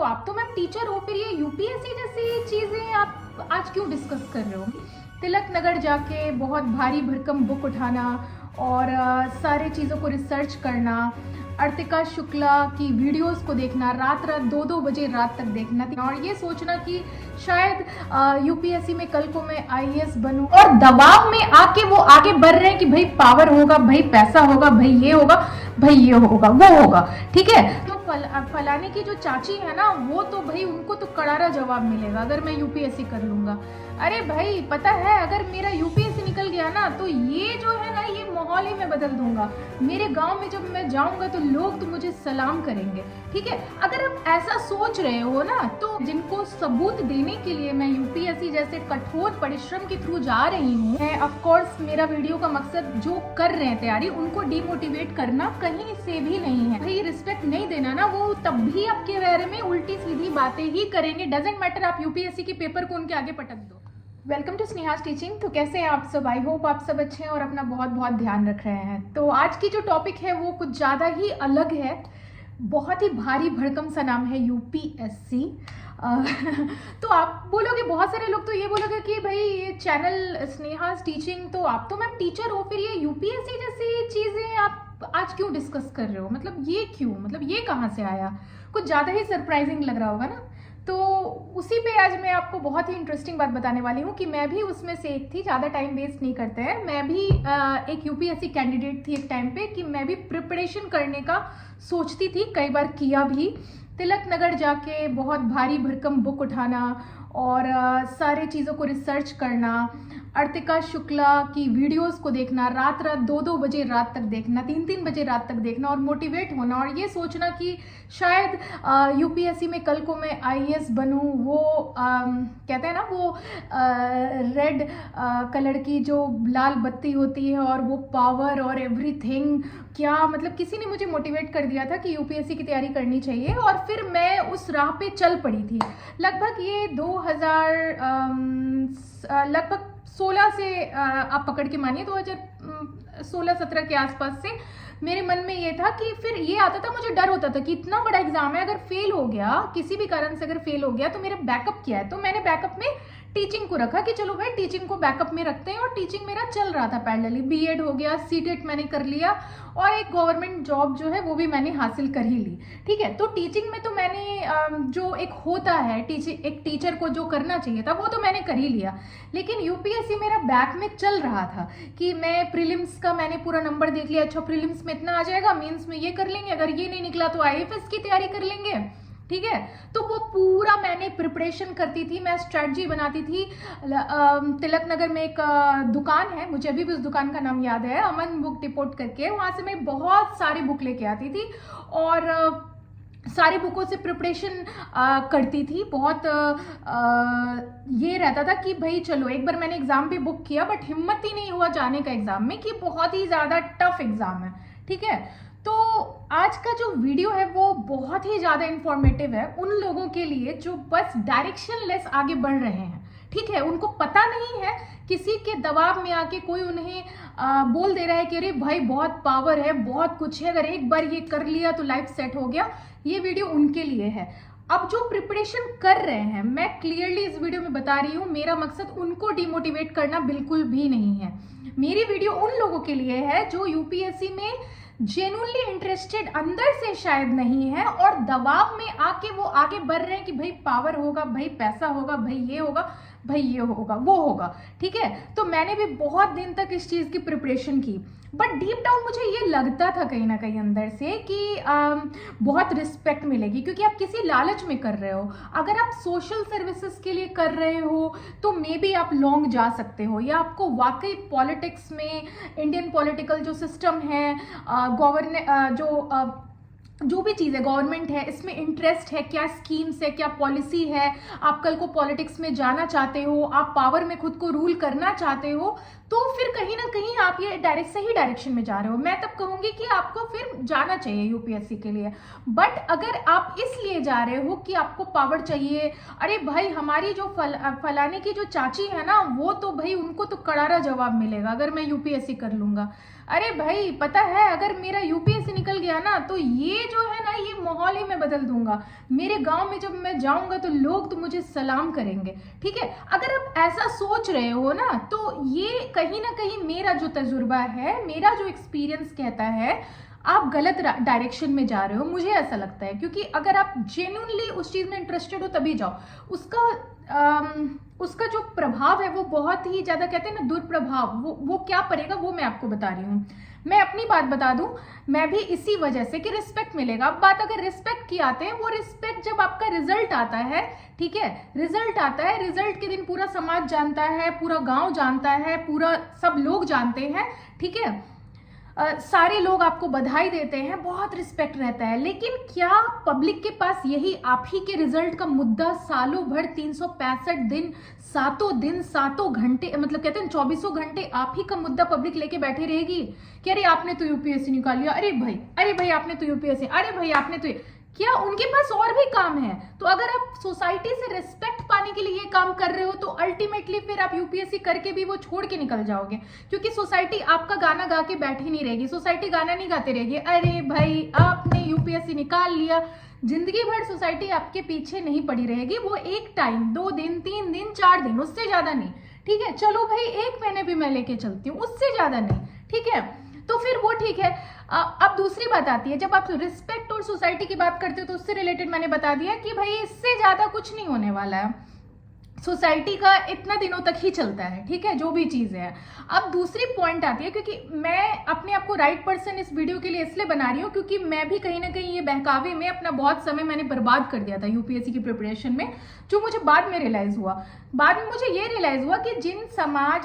आप तो ma'am teacher हो, फिर ये यूपीएससी जैसी चीज़ें आप आज क्यों डिस्कस कर रहे हो? तिलक नगर जाके बहुत भारी भरकम बुक उठाना और सारे चीज़ों को रिसर्च करना, अर्तिका शुक्ला की वीडियोस को देखना, रात रात 2-2 बजे रात तक देखना और ये सोचना कि शायद यूपीएससी में कल को मैं आईएएस बनूं और दबाव में आके वो आगे बढ़ रहे हैं कि भाई पावर होगा, भाई पैसा होगा, भाई ये होगा, भाई ये होगा, वो होगा। ठीक है, तो फलाने की जो चाची है ना, वो तो भाई उनको तो करारा जवाब मिलेगा अगर मैं यूपीएससी कर लूंगा। अरे भाई पता है, अगर मेरा यूपीएससी निकल गया ना तो ये जो है ना, ये माहौल ही मैं बदल दूंगा। मेरे गांव में जब मैं जाऊंगा तो लोग तो मुझे सलाम करेंगे। ठीक है, अगर आप ऐसा सोच रहे हो ना, तो जिनको सबूत देने के लिए मैं यूपीएससी जैसे कठोर परिश्रम के थ्रू जा रही हूँ, ऑफ कोर्स मेरा वीडियो का मकसद जो कर रहे हैं तैयारी, उनको डिमोटिवेट करना कहीं से भी नहीं है। भाई रिस्पेक्ट नहीं देना ना, वो तब भी आपके बारे में उल्टी सीधी बातें ही करेंगे। डजेंट मैटर, आप यूपीएससी के पेपर को उनके आगे पटक दो। Welcome to Sneha's teaching. तो कैसे हैं आप सब? आई होप आप सब अच्छे हैं और अपना बहुत बहुत ध्यान रख रहे हैं। तो आज की जो टॉपिक है वो कुछ ज़्यादा ही अलग है, बहुत ही भारी भड़कम सा नाम है यूपीएससी। तो आप बोलोगे, बहुत सारे लोग तो ये बोलोगे कि भाई ये चैनल स्नेहास टीचिंग, तो आप तो मैम टीचर हो, फिर ये यूपीएससी जैसी चीज़ें आप आज क्यों डिस्कस कर रहे हो? मतलब ये क्यों, मतलब ये कहाँ से आया? कुछ ज़्यादा ही सरप्राइजिंग लग रहा होगा ना। तो उसी पे आज मैं आपको बहुत ही इंटरेस्टिंग बात बताने वाली हूँ कि मैं भी उसमें से एक थी। ज़्यादा टाइम वेस्ट नहीं करते हैं, मैं भी एक यूपीएससी कैंडिडेट थी एक टाइम पे, कि मैं भी प्रिपरेशन करने का सोचती थी, कई बार किया भी। तिलक नगर जाके बहुत भारी भरकम बुक उठाना और सारे चीज़ों को रिसर्च करना, अर्तिका शुक्ला की वीडियोस को देखना, रात रात 2-2 बजे रात तक देखना, 3-3 बजे रात तक देखना और मोटिवेट होना और ये सोचना कि शायद यूपीएससी में कल को मैं आईएएस बनूं। वो कहते हैं ना, वो रेड कलर की जो लाल बत्ती होती है और वो पावर और एवरीथिंग, क्या मतलब किसी ने मुझे मोटिवेट कर दिया था कि यूपीएससी की तैयारी करनी चाहिए और फिर मैं उस राह पे चल पड़ी थी। लगभग ये 2000 लगभग 16 से आप पकड़ के मानिए 2016-17 के आसपास से मेरे मन में ये था कि फिर ये आता था, मुझे डर होता था कि इतना बड़ा एग्जाम है, अगर फेल हो गया, किसी भी कारण से अगर फेल हो गया तो मेरा बैकअप क्या है। तो मैंने बैकअप में टीचिंग को रखा कि चलो भाई टीचिंग को बैकअप में रखते हैं, और टीचिंग मेरा चल रहा था पैरेलली। बीएड हो गया, सीटेट मैंने कर लिया और एक गवर्नमेंट जॉब जो है वो भी मैंने हासिल कर ही ली। ठीक है, तो टीचिंग में तो मैंने जो एक होता है एक टीचर को जो करना चाहिए था वो तो मैंने कर ही लिया। लेकिन यूपीएससी मेरा बैक में चल रहा था कि मैं प्रीलिम्स का मैंने पूरा नंबर देख लिया, अच्छा प्रीलिम्स में इतना आ जाएगा, मेंस में ये कर लेंगे, अगर ये नहीं निकला तो आईएफएस की तैयारी कर लेंगे। ठीक है, तो वो पूरा मैंने प्रिपरेशन करती थी, मैं स्ट्रेटजी बनाती थी। तिलक नगर में एक दुकान है, मुझे अभी भी उस दुकान का नाम याद है, अमन बुक डिपोट करके, वहाँ से मैं बहुत सारी बुक लेके आती थी और सारी बुकों से प्रिपरेशन करती थी। बहुत ये रहता था कि भाई चलो, एक बार मैंने एग्ज़ाम भी बुक किया बट हिम्मत ही नहीं हुआ जाने का एग्ज़ाम में, कि बहुत ही ज़्यादा टफ एग्ज़ाम है। ठीक है, तो आज का जो वीडियो है वो बहुत ही ज़्यादा इंफॉर्मेटिव है उन लोगों के लिए जो बस डायरेक्शन लेस आगे बढ़ रहे हैं। ठीक है, उनको पता नहीं है, किसी के दबाव में आके कोई उन्हें बोल दे रहा है कि अरे भाई बहुत पावर है, बहुत कुछ है, अगर एक बार ये कर लिया तो लाइफ सेट हो गया। ये वीडियो उनके लिए है। अब जो प्रिपरेशन कर रहे हैं, मैं क्लियरली इस वीडियो में बता रही हूँ, मेरा मकसद उनको डिमोटिवेट करना बिल्कुल भी नहीं है। मेरी वीडियो उन लोगों के लिए है जो यूपीएससी में जेन्युइनली इंटरेस्टेड अंदर से शायद नहीं है और दबाव में आके वो आगे बढ़ रहे हैं कि भाई पावर होगा, भाई पैसा होगा, भाई ये होगा, भाई ये होगा, वो होगा। ठीक है, तो मैंने भी बहुत दिन तक इस चीज़ की प्रिपरेशन की, बट डीप डाउन मुझे ये लगता था कहीं ना कहीं अंदर से कि बहुत रिस्पेक्ट मिलेगी, क्योंकि आप किसी लालच में कर रहे हो। अगर आप सोशल सर्विसेज के लिए कर रहे हो तो मे बी आप लॉन्ग जा सकते हो, या आपको वाकई पॉलिटिक्स में, इंडियन पॉलिटिकल जो सिस्टम है, जो भी चीज़ है, गवर्नमेंट है, इसमें इंटरेस्ट है, क्या स्कीम्स है, क्या पॉलिसी है, आप कल को पॉलिटिक्स में जाना चाहते हो, आप पावर में खुद को रूल करना चाहते हो, तो फिर कहीं ना कहीं आप ये सही डायरेक्शन में जा रहे हो। मैं तब कहूँगी कि आपको फिर जाना चाहिए यूपीएससी के लिए। बट अगर आप इसलिए जा रहे हो कि आपको पावर चाहिए, अरे भाई हमारी जो फलाने की जो चाची है ना, वो तो भाई उनको तो करारा जवाब मिलेगा अगर मैं यूपीएससी कर लूँगा। अरे भाई पता है, अगर मेरा यूपीएससी निकल गया ना तो ये जो है ना, ये माहौल ही मैं बदल दूंगा। मेरे गांव में जब मैं जाऊंगा तो लोग तो मुझे सलाम करेंगे। ठीक है, अगर आप ऐसा सोच रहे हो ना, तो ये कहीं ना कहीं मेरा जो तजुर्बा है, मेरा जो एक्सपीरियंस कहता है आप गलत डायरेक्शन में जा रहे हो, मुझे ऐसा लगता है। क्योंकि अगर आप जेन्युइनली उस चीज में इंटरेस्टेड हो तभी जाओ। उसका जो प्रभाव है वो बहुत ही ज्यादा, कहते हैं ना दुष्प्रभाव, वो क्या पड़ेगा वो मैं आपको बता रही हूँ। मैं अपनी बात बता दूं, मैं भी इसी वजह से कि रिस्पेक्ट मिलेगा। अब बात अगर रिस्पेक्ट की आते हैं, वो रिस्पेक्ट जब आपका रिजल्ट आता है, ठीक है, रिजल्ट आता है, रिजल्ट के दिन पूरा समाज जानता है, पूरा गांव जानता है, पूरा सब लोग जानते हैं, ठीक है, सारे लोग आपको बधाई देते हैं, बहुत रिस्पेक्ट रहता है। लेकिन क्या पब्लिक के पास यही आप ही के रिजल्ट का मुद्दा सालों भर 365 दिन सातों घंटे, मतलब कहते हैं 24 घंटे आप ही का मुद्दा पब्लिक लेके बैठे रहेगी कि अरे आपने तो यूपीएससी निकाल लिया, अरे भाई आपने तो यूपीएससी, अरे भाई आपने तो क्या उनके पास और भी काम है? तो अगर आप सोसाइटी से रिस्पेक्ट पाने के लिए ये काम कर रहे हो तो अल्टीमेटली फिर आप यूपीएससी करके भी वो छोड़ के निकल जाओगे। क्योंकि सोसाइटी आपका गाना गा के बैठी नहीं रहेगी, सोसाइटी गाना नहीं गाते रहेगी, अरे भाई आपने यूपीएससी निकाल लिया। जिंदगी भर सोसाइटी आपके पीछे नहीं पड़ी रहेगी, वो एक टाइम, 2 दिन 3 दिन 4 दिन, उससे ज्यादा नहीं। ठीक है, चलो भाई 1 महीने भी मैं लेके चलती हूँ, उससे ज्यादा नहीं। ठीक है, तो फिर वो ठीक है। अब दूसरी बात आती है, जब आप रिस्पेक्ट और सोसाइटी की बात करते हो तो उससे रिलेटेड मैंने बता दिया कि भाई इससे ज्यादा कुछ नहीं होने वाला है, सोसाइटी का इतना दिनों तक ही चलता है। ठीक है, जो भी चीज है। अब दूसरी पॉइंट आती है, क्योंकि मैं अपने आप को राइट पर्सन इस वीडियो के लिए इसलिए बना रही हूँ क्योंकि मैं भी कहीं ना कहीं ये बहकावे में अपना बहुत समय मैंने बर्बाद कर दिया था यूपीएससी की प्रिपरेशन में, जो मुझे बाद में रियलाइज हुआ। बाद में मुझे ये रियलाइज हुआ कि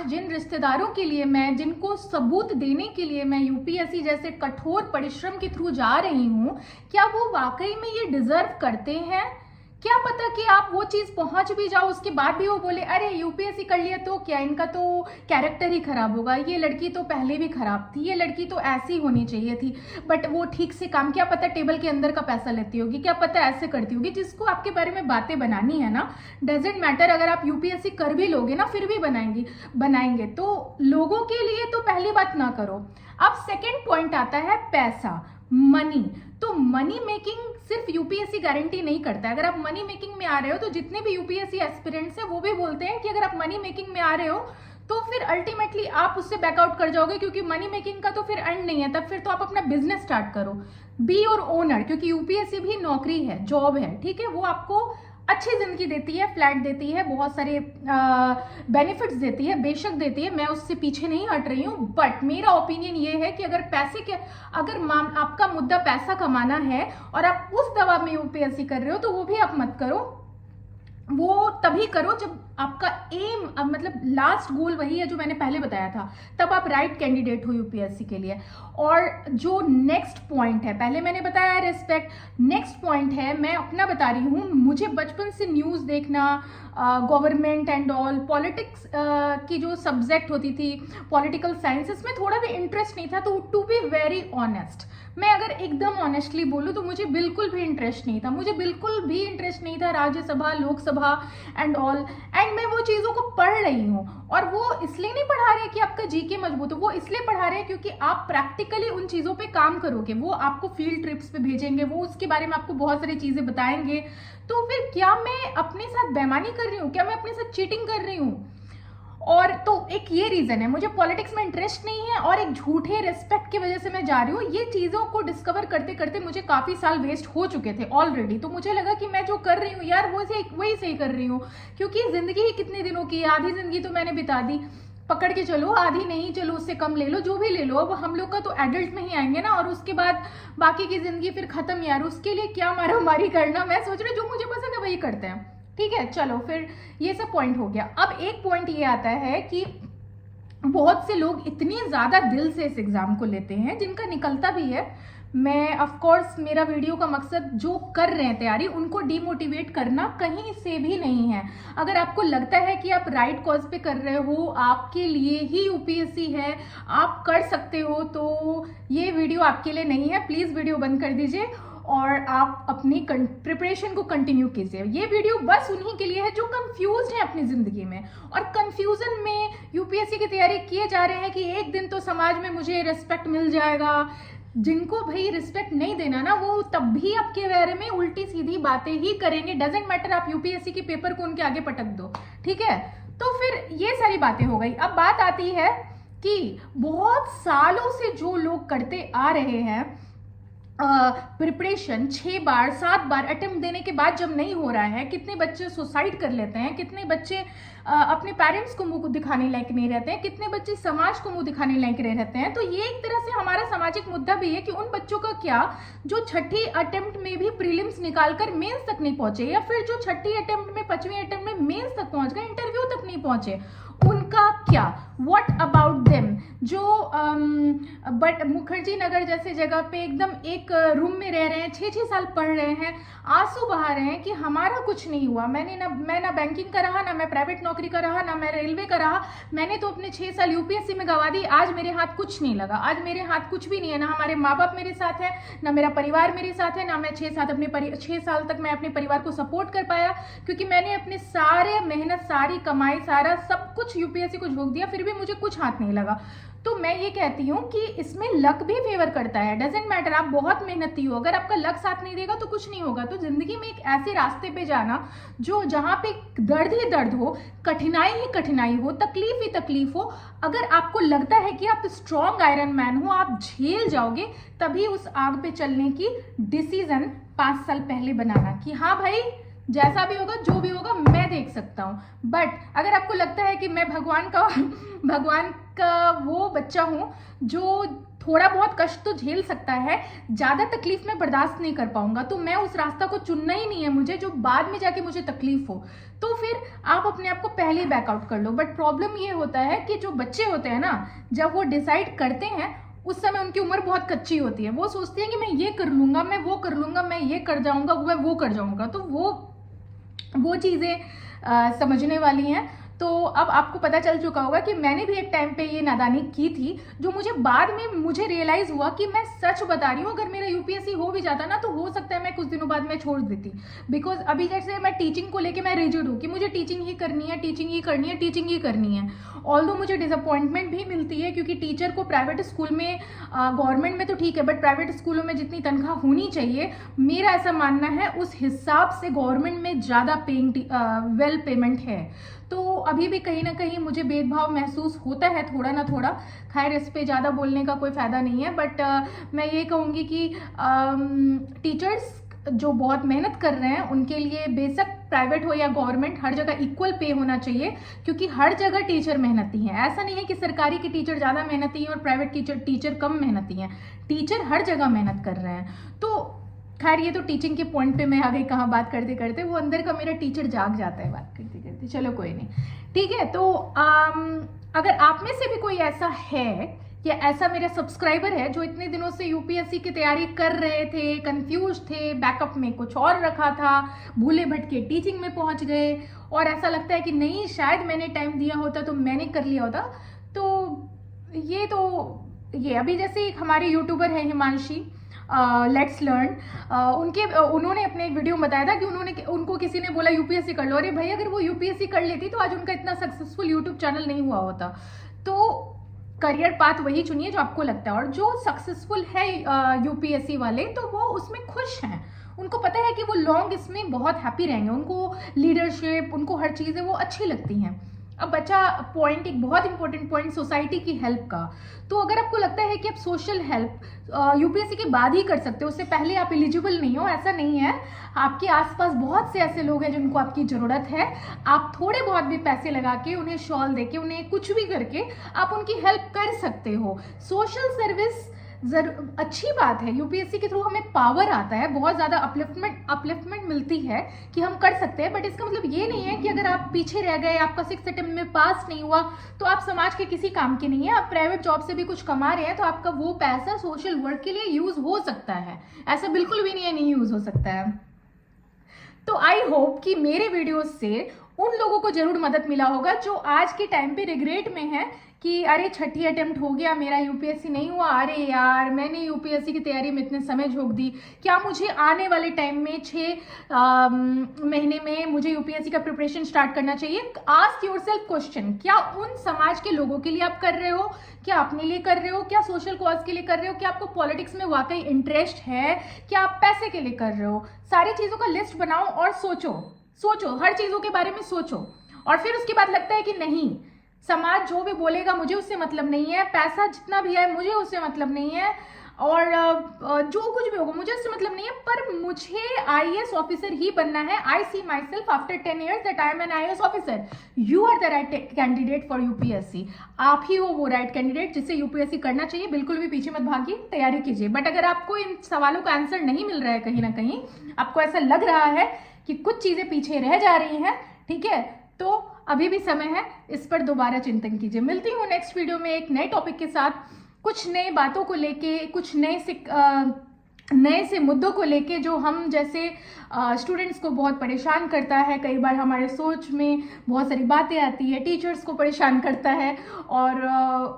जिन रिश्तेदारों के लिए मैं, जिनको सबूत देने के लिए मैं यूपीएससी जैसे कठोर परिश्रम के थ्रू जा रही हूँ, क्या वो वाकई में ये डिजर्व करते हैं? क्या पता कि आप वो चीज पहुंच भी जाओ, उसके बाद भी वो बोले अरे यूपीएससी कर लिया तो क्या, इनका तो कैरेक्टर ही खराब होगा, ये लड़की तो पहले भी खराब थी, ये लड़की तो ऐसी होनी चाहिए थी, बट वो ठीक से काम, क्या पता टेबल के अंदर का पैसा लेती होगी, क्या पता ऐसे करती होगी। जिसको आपके बारे में बातें बनानी है ना, डजेंट मैटर, अगर आप यूपीएससी कर भी लोगे ना फिर भी बनाएंगे। तो लोगों के लिए तो पहली बात ना करो। अब सेकेंड पॉइंट आता है पैसा, मनी। तो मनी मेकिंग सिर्फ यूपीएससी गारंटी नहीं करता है। अगर आप मनी मेकिंग में आ रहे हो तो जितने भी यूपीएससी एस्पिरेंट्स हैं वो भी बोलते हैं कि अगर आप मनी मेकिंग में आ रहे हो तो फिर अल्टीमेटली आप उससे बैकआउट कर जाओगे, क्योंकि मनी मेकिंग का तो फिर एंड नहीं है। तब फिर तो आप अपना बिजनेस स्टार्ट करो, बी योर ओनर, क्योंकि यूपीएससी भी नौकरी है, जॉब है। ठीक है, वो आपको अच्छी जिंदगी देती है, फ्लैट देती है, बहुत सारे बेनिफिट्स देती है, बेशक देती है, मैं उससे पीछे नहीं हट रही हूँ। बट मेरा ओपिनियन ये है कि अगर आपका मुद्दा पैसा कमाना है और आप उस दबाव में यूपीएससी कर रहे हो तो वो भी आप मत करो। वो तभी करो जब आपका एम, मतलब लास्ट गोल वही है जो मैंने पहले बताया था, तब आप राइट कैंडिडेट हो यूपीएससी के लिए। और जो नेक्स्ट पॉइंट है, पहले मैंने बताया रिस्पेक्ट, नेक्स्ट पॉइंट है मैं अपना बता रही हूँ। मुझे बचपन से न्यूज़ देखना, गवर्नमेंट एंड ऑल, पॉलिटिक्स की जो सब्जेक्ट होती थी, पॉलिटिकल साइंसेस में थोड़ा भी इंटरेस्ट नहीं था। तो टू बी वेरी ऑनेस्ट, मैं अगर एकदम ऑनेस्टली बोलूँ तो मुझे बिल्कुल भी इंटरेस्ट नहीं था, मुझे बिल्कुल भी इंटरेस्ट नहीं था Rajya Sabha, Lok Sabha and all. And मैं वो चीज़ों को पढ़ रही हूँ, और वो इसलिए नहीं पढ़ा रहे कि आपका जीके मजबूत हो, वो इसलिए पढ़ा रहे हैं क्योंकि आप प्रैक्टिकली उन चीज़ों पे काम करोगे। वो आपको फील्ड ट्रिप्स पे भेजेंगे, वो उसके बारे में आपको बहुत सारी चीज़ें बताएंगे। तो फिर क्या मैं अपने साथ बेईमानी कर रही हूँ? क्या मैं अपने साथ चीटिंग कर रही हूँ? और तो एक ये रीजन है, मुझे पॉलिटिक्स में इंटरेस्ट नहीं है, और एक झूठे रिस्पेक्ट की वजह से मैं जा रही हूँ। ये चीज़ों को डिस्कवर करते करते मुझे काफ़ी साल वेस्ट हो चुके थे ऑलरेडी। तो मुझे लगा कि मैं जो कर रही हूँ यार वही सही कर रही हूँ, क्योंकि ज़िंदगी ही कितने दिनों की है, आधी ज़िंदगी तो मैंने बिता दी। पकड़ के चलो, आधी नहीं, चलो उससे कम ले लो, जो भी ले लो। अब हम लोग का तो एडल्ट में ही आएंगे ना, और उसके बाद बाकी की ज़िंदगी फिर ख़त्म। यार उसके लिए क्या मारामारी करना, मैं सोच रही हूँ जो मुझे पसंद है वही करते हैं। ठीक है, चलो फिर ये सब पॉइंट हो गया। अब एक पॉइंट ये आता है कि बहुत से लोग इतनी ज़्यादा दिल से इस एग्ज़ाम को लेते हैं, जिनका निकलता भी है। मैं ऑफ कोर्स, मेरा वीडियो का मकसद जो कर रहे हैं तैयारी, उनको डीमोटिवेट करना कहीं से भी नहीं है। अगर आपको लगता है कि आप राइट कॉज पे कर रहे हो, आपके लिए ही यूपीएससी है, आप कर सकते हो, तो ये वीडियो आपके लिए नहीं है। प्लीज़ वीडियो बंद कर दीजिए और आप अपनी प्रिपरेशन को कंटिन्यू कीजिए। ये वीडियो बस उन्हीं के लिए है जो कंफ्यूज हैं अपनी ज़िंदगी में, और कंफ्यूजन में यूपीएससी की तैयारी किए जा रहे हैं कि एक दिन तो समाज में मुझे रिस्पेक्ट मिल जाएगा। जिनको भाई रिस्पेक्ट नहीं देना ना, वो तब भी आपके बारे में उल्टी सीधी बातें ही करेंगे। डजेंट मैटर, आप यूपीएससी के पेपर को उनके आगे पटक दो, ठीक है। तो फिर ये सारी बातें हो गई। अब बात आती है कि बहुत सालों से जो लोग करते आ रहे हैं प्रिपरेशन, 6 बार 7 बार अटेम्प्ट देने के बाद जब नहीं हो रहा है, कितने बच्चे सुसाइड कर लेते हैं, कितने बच्चे अपने पेरेंट्स को मुंह दिखाने लायक नहीं रहते हैं, कितने बच्चे समाज को मुंह दिखाने लायक रहते हैं। तो ये एक तरह से हमारा सामाजिक मुद्दा भी है कि उन बच्चों का क्या जो छठी अटेम्प्ट में भी प्रीलिम्स निकालकर मेंस तक नहीं पहुंचे, या फिर जो छठी अटेम्प्ट में 5वीं अटेम्प्ट में मेंस तक पहुंच गए, इंटरव्यू तक नहीं पहुंचे, उनका क्या? व्हाट अबाउट देम जो बट मुखर्जी नगर जैसे जगह पे एकदम एक रूम में रह रहे हैं, 6-6 साल पढ़ रहे हैं, आंसू बहा रहे हैं कि हमारा कुछ नहीं हुआ, मैं ना बैंकिंग का रहा, ना मैं प्राइवेट नौकरी का रहा, ना मैं रेलवे का रहा, मैंने तो अपने 6 साल यूपीएससी में गवा दी, आज मेरे हाथ कुछ नहीं लगा, आज मेरे हाथ कुछ भी नहीं है, ना हमारे माँ बाप मेरे साथ है, ना मेरा परिवार मेरे साथ है, ना मैं 6 साल तक मैं अपने परिवार को सपोर्ट कर पाया, क्योंकि मैंने अपने सारे मेहनत, सारी कमाई, सारा सब कुछ यूपीएससी को झोंक दिया, फिर भी मुझे कुछ हाथ नहीं लगा। तो मैं ये कहती हूँ कि इसमें लक भी फेवर करता है। डजेंट मैटर, आप बहुत मेहनती हो, अगर आपका लक साथ नहीं देगा तो कुछ नहीं होगा। तो जिंदगी में एक ऐसे रास्ते पे जाना जो जहाँ पे दर्द ही दर्द हो, कठिनाई ही कठिनाई हो, तकलीफ ही तकलीफ हो, अगर आपको लगता है कि आप स्ट्रॉन्ग आयरन मैन हो, आप झेल जाओगे, तभी उस आग पे चलने की डिसीजन 5 साल पहले बनाना कि हाँ भाई जैसा भी होगा, जो भी होगा, मैं देख सकता हूँ। बट अगर आपको लगता है कि मैं भगवान का वो बच्चा हूँ जो थोड़ा बहुत कष्ट तो झेल सकता है, ज़्यादा तकलीफ में बर्दाश्त नहीं कर पाऊंगा, तो मैं उस रास्ता को चुनना ही नहीं है मुझे, जो बाद में जाके मुझे तकलीफ हो, तो फिर आप अपने आप को पहले ही बैकआउट कर लो। बट प्रॉब्लम ये होता है कि जो बच्चे होते हैं ना, जब वो डिसाइड करते हैं उस समय उनकी उम्र बहुत कच्ची होती है, वो सोचते हैं कि मैं ये कर लूंगा, मैं वो कर लूंगा, मैं ये कर जाऊंगा, मैं वो कर जाऊंगा। तो वो चीज़ें समझने वाली हैं। तो अब आपको पता चल चुका होगा कि मैंने भी एक टाइम पे ये नादानी की थी, जो मुझे बाद में मुझे रियलाइज़ हुआ कि मैं सच बता रही हूँ, अगर मेरा यूपीएससी हो भी जाता ना तो हो सकता है मैं कुछ दिनों बाद में छोड़ देती। बिकॉज अभी जैसे मैं टीचिंग को लेके मैं रिजिड हूँ कि मुझे टीचिंग ही करनी है, टीचिंग ही करनी है, टीचिंग ही करनी है। ऑल्दो मुझे डिसअपॉइंटमेंट भी मिलती है, क्योंकि टीचर को प्राइवेट स्कूल में, गवर्नमेंट में तो ठीक है, बट प्राइवेट स्कूलों में जितनी तनख्वाह होनी चाहिए, मेरा ऐसा मानना है उस हिसाब से गवर्नमेंट में ज़्यादा वेल पेमेंट है। तो अभी भी कहीं ना कहीं मुझे भेदभाव महसूस होता है, थोड़ा ना थोड़ा। खैर, इस पे ज़्यादा बोलने का कोई फ़ायदा नहीं है, बट मैं ये कहूँगी कि टीचर्स जो बहुत मेहनत कर रहे हैं उनके लिए बेशक प्राइवेट हो या गवर्नमेंट, हर जगह इक्वल पे होना चाहिए, क्योंकि हर जगह टीचर मेहनती हैं। ऐसा नहीं है कि सरकारी के टीचर ज़्यादा मेहनती हैं और प्राइवेट टीचर कम मेहनती हैं, टीचर हर जगह मेहनत कर रहे हैं। तो खैर, ये तो टीचिंग के पॉइंट पे मैं आ गई, कहाँ बात करते करते वो अंदर का मेरा टीचर जाग जाता है बात करते करते। चलो कोई नहीं, ठीक है। तो अगर आप में से भी कोई ऐसा है या ऐसा मेरा सब्सक्राइबर है जो इतने दिनों से यूपीएससी की तैयारी कर रहे थे, कंफ्यूज थे, बैकअप में कुछ और रखा था, भूले भटके टीचिंग में पहुंच गए, और ऐसा लगता है कि नहीं शायद मैंने टाइम दिया होता तो मैंने कर लिया होता, तो ये अभी जैसे एक हमारे यूट्यूबर है हिमांशी लेट्स लर्न, उन्होंने अपने एक वीडियो में बताया था कि उनको किसी ने बोला यूपीएससी कर लो। अरे भाई, अगर वो यूपीएससी कर लेती तो आज उनका इतना सक्सेसफुल यूट्यूब चैनल नहीं हुआ होता। तो करियर पाथ वही चुनिए जो आपको लगता है, और जो सक्सेसफुल है यूपीएससी वाले तो वो उसमें खुश हैं, उनको पता है कि वो लॉन्ग इसमें बहुत हैप्पी रहेंगे, उनको लीडरशिप, उनको हर चीज़ें वो अच्छी लगती हैं। अब बचा पॉइंट, एक बहुत इंपॉर्टेंट पॉइंट, सोसाइटी की हेल्प का। तो अगर आपको लगता है कि आप सोशल हेल्प यूपीएससी के बाद ही कर सकते हो, उससे पहले आप एलिजिबल नहीं हो, ऐसा नहीं है। आपके आसपास बहुत से ऐसे लोग हैं जिनको आपकी ज़रूरत है, आप थोड़े बहुत भी पैसे लगा के, उन्हें शॉल दे के, उन्हें कुछ भी करके आप उनकी हेल्प कर सकते हो। सोशल सर्विस अच्छी बात है, यूपीएससी के थ्रू हमें पावर आता है, बहुत ज़्यादा अपलिफ्टमेंट मिलती है कि हम कर सकते हैं। बट इसका मतलब ये नहीं है कि अगर आप पीछे रह गए, आपका 6th अटेम्प्ट में पास नहीं हुआ, तो आप समाज के किसी काम के नहीं है। आप प्राइवेट जॉब से भी कुछ कमा रहे हैं तो आपका वो पैसा सोशल वर्क के लिए यूज हो सकता है, ऐसा बिल्कुल भी नहीं है नहीं यूज हो सकता है। तो आई होप कि मेरे वीडियोस से उन लोगों को जरूर मदद मिला होगा जो आज के टाइम पे रिग्रेट में है कि अरे छठी अटेम्प्ट हो गया मेरा, यूपीएससी नहीं हुआ, अरे यार मैंने यूपीएससी की तैयारी में इतने समय झोंक दी, क्या मुझे आने वाले टाइम में 6 महीने में मुझे यूपीएससी का प्रिपरेशन स्टार्ट करना चाहिए? आस्क योरसेल्फ क्वेश्चन, क्या उन समाज के लोगों के लिए आप कर रहे हो, क्या अपने लिए कर रहे हो, क्या सोशल कॉज के लिए कर रहे हो, क्या आपको पॉलिटिक्स में वाकई इंटरेस्ट है, क्या आप पैसे के लिए कर रहे हो? सारी चीजों का लिस्ट बनाओ और सोचो, हर चीजों के बारे में सोचो। और फिर उसके बाद लगता है कि नहीं, समाज जो भी बोलेगा मुझे उससे मतलब नहीं है, पैसा जितना भी है मुझे उससे मतलब नहीं है, और जो कुछ भी होगा मुझे उससे मतलब नहीं है, पर मुझे आईएएस ऑफिसर ही बनना है। I see myself after 10 years that I am an IAS officer. You are the right candidate for UPSC. आप ही हो वो राइट कैंडिडेट जिससे यूपीएससी करना चाहिए। बिल्कुल भी पीछे मत भागिए, तैयारी कीजिए। बट अगर आपको इन सवालों का आंसर नहीं मिल रहा है, कहीं ना कहीं आपको ऐसा लग रहा है कि कुछ चीजें पीछे रह जा रही हैं, ठीक है, तो अभी भी समय है, इस पर दोबारा चिंतन कीजिए। मिलती हूँ नेक्स्ट वीडियो में एक नए टॉपिक के साथ, कुछ नए बातों को लेके, कुछ नए से मुद्दों को लेके जो हम जैसे स्टूडेंट्स को बहुत परेशान करता है। कई बार हमारे सोच में बहुत सारी बातें आती है, टीचर्स को परेशान करता है, और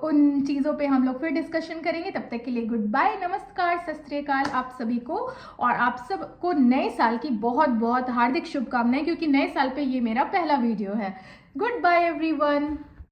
उन चीज़ों पे हम लोग फिर डिस्कशन करेंगे। तब तक के लिए गुड बाय, नमस्कार, सत श्री अकाल आप सभी को। और आप सबको नए साल की बहुत बहुत हार्दिक शुभकामनाएं, क्योंकि नए साल पे ये मेरा पहला वीडियो है। Goodbye everyone.